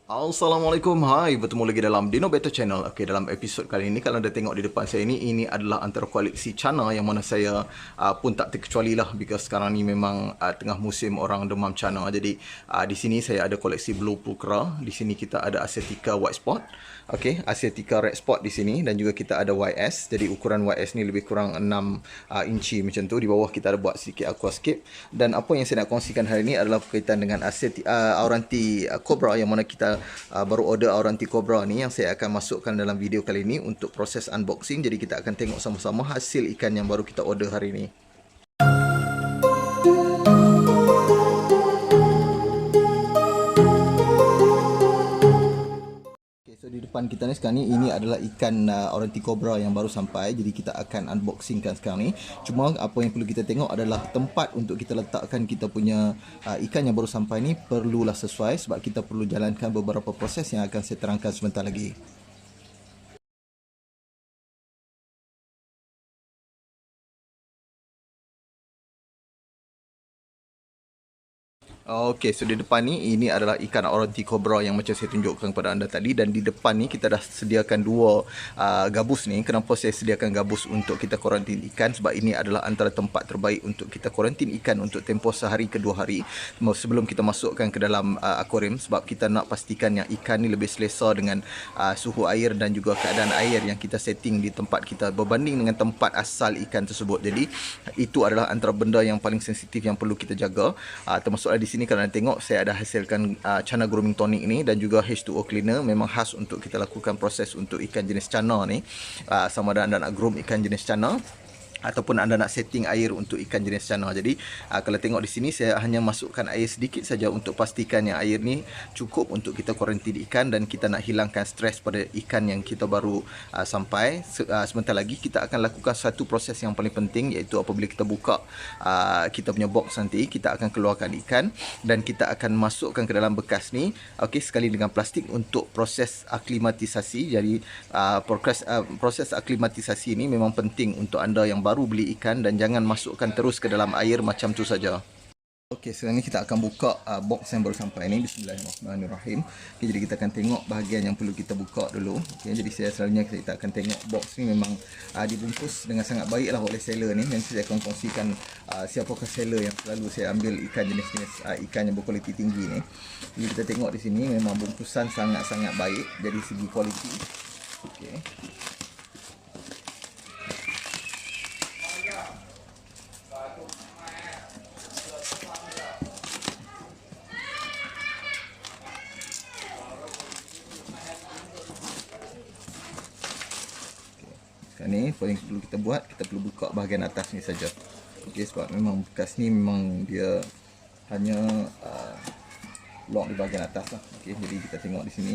Assalamualaikum, hai, bertemu lagi dalam Dino Better Channel. Okey, dalam episod kali ini, kalau anda tengok di depan saya ini adalah antara koleksi cana yang mana saya pun tak terkecuali lah, because sekarang ni memang tengah musim orang demam cana. Jadi di sini saya ada koleksi Blue Pulchra, di sini kita ada Asiatica White Spot, okey, Asiatica Red Spot di sini, dan juga kita ada YS. Jadi ukuran YS ni lebih kurang 6 inci macam tu. Di bawah kita ada buat sikit aquascape, dan apa yang saya nak kongsikan hari ini adalah berkaitan dengan Auranti Cobra, yang mana kita baru order Auranti Cobra ni, yang saya akan masukkan dalam video kali ini untuk proses unboxing. Jadi kita akan tengok sama-sama hasil ikan yang baru kita order hari ini. So di depan kita ni sekarang ni, ini adalah ikan Auranti Cobra yang baru sampai. Jadi kita akan unboxingkan sekarang ni. Cuma apa yang perlu kita tengok adalah tempat untuk kita letakkan kita punya ikan yang baru sampai ni perlulah sesuai, sebab kita perlu jalankan beberapa proses yang akan saya terangkan sebentar lagi. Okey, so di depan ni, ini adalah ikan Auranti Cobra yang macam saya tunjukkan kepada anda tadi. Dan di depan ni kita dah sediakan dua gabus ni. Kenapa saya sediakan gabus untuk kita kuarantin ikan? Sebab ini adalah antara tempat terbaik untuk kita kuarantin ikan untuk tempoh sehari ke 2 hari sebelum kita masukkan ke dalam akuarium. Sebab kita nak pastikan yang ikan ni lebih selesa dengan suhu air dan juga keadaan air yang kita setting di tempat kita berbanding dengan tempat asal ikan tersebut. Jadi itu adalah antara benda yang paling sensitif yang perlu kita jaga. Termasuklah di sini kalau anda tengok, saya ada hasilkan cana grooming tonic ni dan juga H2O cleaner. Memang khas untuk kita lakukan proses untuk ikan jenis cana ni, sama ada anda nak groom ikan jenis cana ataupun anda nak setting air untuk ikan jenis cana. Jadi kalau tengok di sini, saya hanya masukkan air sedikit saja untuk pastikan yang air ni cukup untuk kita kuarantin ikan, dan kita nak hilangkan stres pada ikan yang kita baru sampai. Sebentar lagi kita akan lakukan satu proses yang paling penting, iaitu apabila kita buka kita punya box nanti, kita akan keluarkan ikan dan kita akan masukkan ke dalam bekas ni, okey, sekali dengan plastik untuk proses aklimatisasi. Jadi proses aklimatisasi ni memang penting untuk anda yang baru beli ikan, dan jangan masukkan terus ke dalam air macam tu saja. Okey, sekarang ni kita akan buka box yang baru sampai ni. Bismillahirrahmanirrahim. Okay, jadi kita akan tengok bahagian yang perlu kita buka dulu. Okay, jadi selalunya kita akan tengok box ni memang dibungkus dengan sangat baik lah oleh seller ni. Nanti saya akan kongsikan siapakah seller yang selalu saya ambil ikan jenis-jenis ikan yang berkualiti tinggi ni. Jadi kita tengok di sini memang bungkusan sangat-sangat baik dari segi kualiti. Okey. Sekarang ni apa yang perlu kita buat, kita perlu buka bahagian atas ni saja. Okey, sebab memang bekas ni memang dia hanya lock di bahagian atas lah. Okey, jadi kita tengok di sini.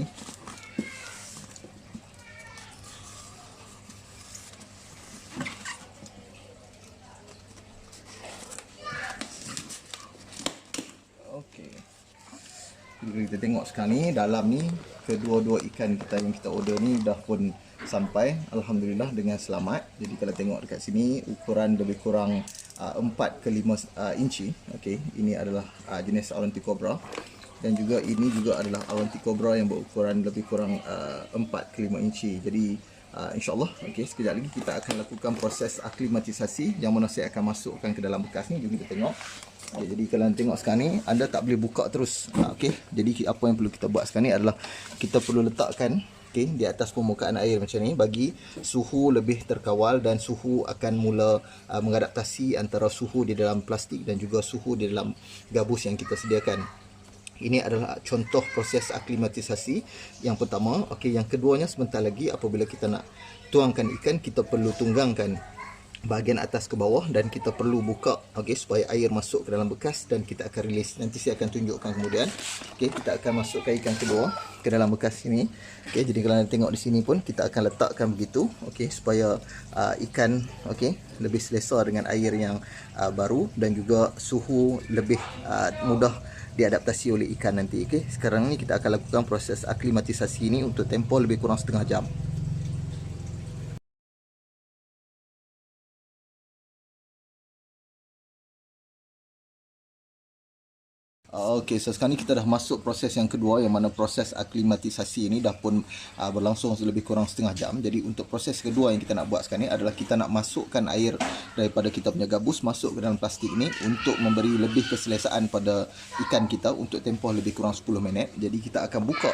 Okey. Jadi kita tengok sekarang ni, dalam ni kedua-dua ikan kita yang kita order ni dah pun sampai, alhamdulillah, dengan selamat. Jadi kalau tengok dekat sini, ukuran lebih kurang 4 ke 5 inci. Okey, ini adalah jenis Auranti Cobra, dan juga ini juga adalah Auranti Cobra yang berukuran lebih kurang 4 ke 5 inci. Jadi insyaAllah, okey, sekejap lagi kita akan lakukan proses aklimatisasi, yang mana saya akan masukkan ke dalam bekas ni. Jom kita tengok. Okay, jadi kalau anda tengok sekarang ni, anda tak boleh buka terus. Okey, jadi apa yang perlu kita buat sekarang ni adalah kita perlu letakkan, okey, di atas permukaan air macam ni, bagi suhu lebih terkawal, dan suhu akan mula mengadaptasi antara suhu di dalam plastik dan juga suhu di dalam gabus yang kita sediakan. Ini adalah contoh proses aklimatisasi yang pertama. Okey, yang keduanya, sebentar lagi apabila kita nak tuangkan ikan, kita perlu tunggangkan bahagian atas ke bawah, dan kita perlu buka, okey, supaya air masuk ke dalam bekas, dan kita akan release. Nanti saya akan tunjukkan kemudian. Okey, kita akan masukkan ikan kedua ke dalam bekas ini. Okey, jadi kalau anda tengok di sini pun kita akan letakkan begitu, okey, supaya ikan, okey, lebih selesa dengan air yang baru, dan juga suhu lebih mudah diadaptasi oleh ikan nanti. Okey, sekarang ni kita akan lakukan proses aklimatisasi ini untuk tempoh lebih kurang setengah jam. Okey, so sekarang ni kita dah masuk proses yang kedua, yang mana proses aklimatisasi ini dah pun berlangsung lebih kurang setengah jam. Jadi untuk proses kedua yang kita nak buat sekarang ni adalah kita nak masukkan air daripada kita punya gabus masuk ke dalam plastik ini untuk memberi lebih keselesaan pada ikan kita untuk tempoh lebih kurang 10 minit. Jadi kita akan buka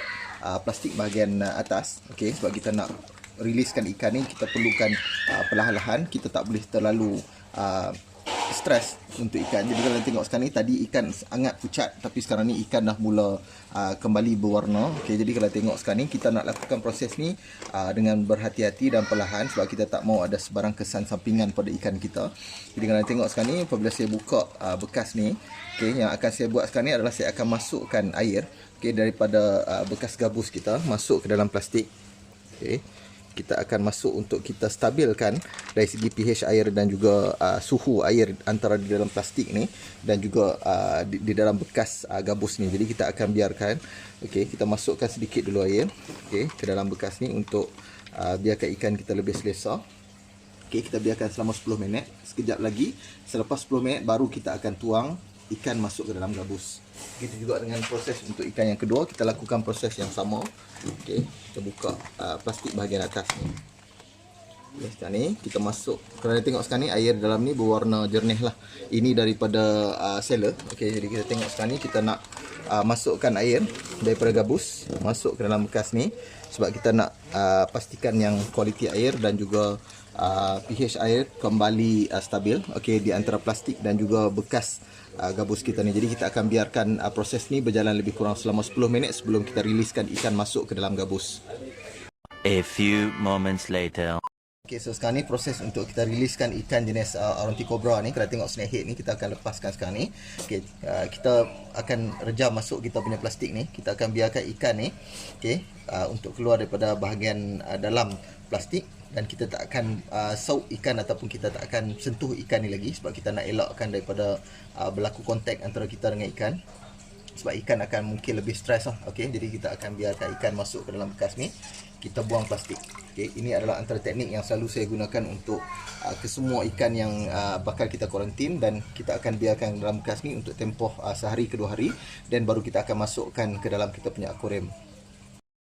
plastik bahagian atas, okey, sebab kita nak riliskan ikan ni kita perlukan perlahan-lahan, kita tak boleh terlalu stres untuk ikan. Jadi kalau tengok sekarang ni, tadi ikan sangat pucat, tapi sekarang ni ikan dah mula kembali berwarna. Okey, jadi kalau tengok sekarang ni kita nak lakukan proses ni dengan berhati-hati dan perlahan, sebab kita tak mau ada sebarang kesan sampingan pada ikan kita. Jadi kalau tengok sekarang ni, apabila saya buka bekas ni, okey, yang akan saya buat sekarang ni adalah saya akan masukkan air, okey, daripada bekas gabus kita masuk ke dalam plastik. Okey, kita akan masuk untuk kita stabilkan dari segi pH air dan juga suhu air antara di dalam plastik ni dan juga di dalam bekas gabus ni. Jadi kita akan biarkan, okey, kita masukkan sedikit dulu air, okey, ke dalam bekas ni untuk biarkan ikan kita lebih selesa. Okey, kita biarkan selama 10 minit. Sekejap lagi, selepas 10 minit baru kita akan tuang ikan masuk ke dalam gabus. Begitu juga dengan proses untuk ikan yang kedua, kita lakukan proses yang sama. Okey, kita buka plastik bahagian atas ni. Okay, sekarang ni kita masuk. Kalau tengok sekarang ni air dalam ni berwarna jernih lah. Ini daripada seller. Okey, jadi kita tengok sekarang ni kita nak masukkan air daripada gabus masuk ke dalam bekas ni sebab kita nak pastikan yang kualiti air dan juga pH air kembali stabil, okey, di antara plastik dan juga bekas gabus kita ni. Jadi kita akan biarkan proses ni berjalan lebih kurang selama 10 minit sebelum kita riliskan ikan masuk ke dalam gabus. A few moments later. Okay, so sekarang ni proses untuk kita riliskan ikan jenis Aronticobra ni. Kalau tengok snakehead ni, kita akan lepaskan sekarang ni. Okay, kita akan rejam masuk kita punya plastik ni. Kita akan biarkan ikan ni, okay, untuk keluar daripada bahagian dalam plastik. Dan kita tak akan sauk ikan ataupun kita tak akan sentuh ikan ni lagi sebab kita nak elakkan daripada berlaku kontak antara kita dengan ikan. Sebab ikan akan mungkin lebih stres lah. Okay, jadi kita akan biarkan ikan masuk ke dalam bekas ni. Kita buang plastik. Okay, ini adalah antara teknik yang selalu saya gunakan untuk kesemua ikan yang bakal kita kuarantin, dan kita akan biarkan dalam bekas ni untuk tempoh sehari ke 2 hari, dan baru kita akan masukkan ke dalam kita punya akuarium.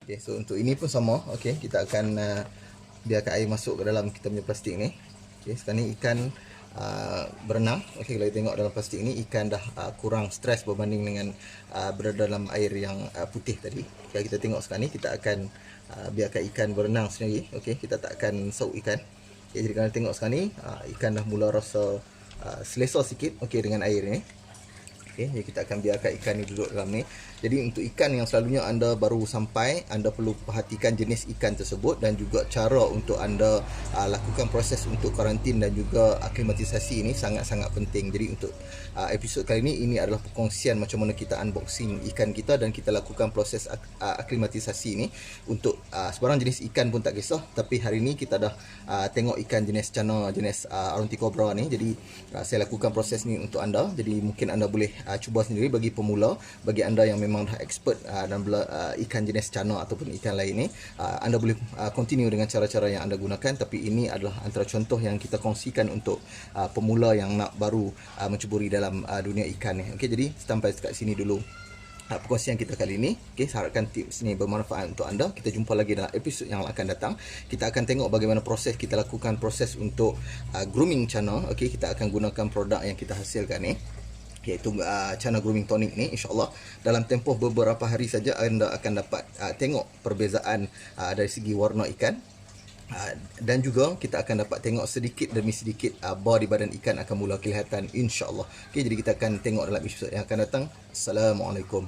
Okay, so untuk ini pun sama. Okay, kita akan biarkan air masuk ke dalam kita punya plastik ni. Okay, sekarang ni ikan berenang. Okay, kalau kita tengok dalam plastik ni, ikan dah kurang stres berbanding dengan berada dalam air yang putih tadi. Kalau kita tengok sekarang ni, kita akan biarkan ikan berenang sendiri. Okay, kita tak akan sauk ikan. Okay, jadi kalau tengok sekarang ni, ikan dah mula rasa selesa sikit, okay, dengan air ni. Okay, jadi kita akan biarkan ikan ni duduk dalam ni. Jadi untuk ikan yang selalunya anda baru sampai, anda perlu perhatikan jenis ikan tersebut dan juga cara untuk anda lakukan proses untuk karantin dan juga aklimatisasi ini sangat-sangat penting. Jadi untuk episod kali ini adalah perkongsian macam mana kita unboxing ikan kita dan kita lakukan proses aklimatisasi ini untuk sebarang jenis ikan pun tak kisah. Tapi hari ini kita dah tengok ikan jenis cana, jenis Aronticobra ni. Jadi saya lakukan proses ni untuk anda. Jadi mungkin anda boleh cuba sendiri bagi pemula. Bagi anda yang memang dah expert dalam ikan jenis cana ataupun ikan lain ni, anda boleh continue dengan cara-cara yang anda gunakan. Tapi ini adalah antara contoh yang kita kongsikan untuk pemula yang nak baru menceburi dalam dunia ikan ni. Okey, jadi sampai dekat sini dulu perkongsian kita kali ini. Okey, saya harapkan tips ni bermanfaat untuk anda. Kita jumpa lagi dalam episod yang akan datang. Kita akan tengok bagaimana proses kita lakukan proses untuk grooming cana. Okey, kita akan gunakan produk yang kita hasilkan ni, iaitu Cana Grooming Tonic ni. InsyaAllah dalam tempoh beberapa hari saja anda akan dapat tengok perbezaan dari segi warna ikan, dan juga kita akan dapat tengok sedikit demi sedikit body badan ikan akan mula kelihatan, insyaAllah. Okay, jadi kita akan tengok dalam episod yang akan datang. Assalamualaikum.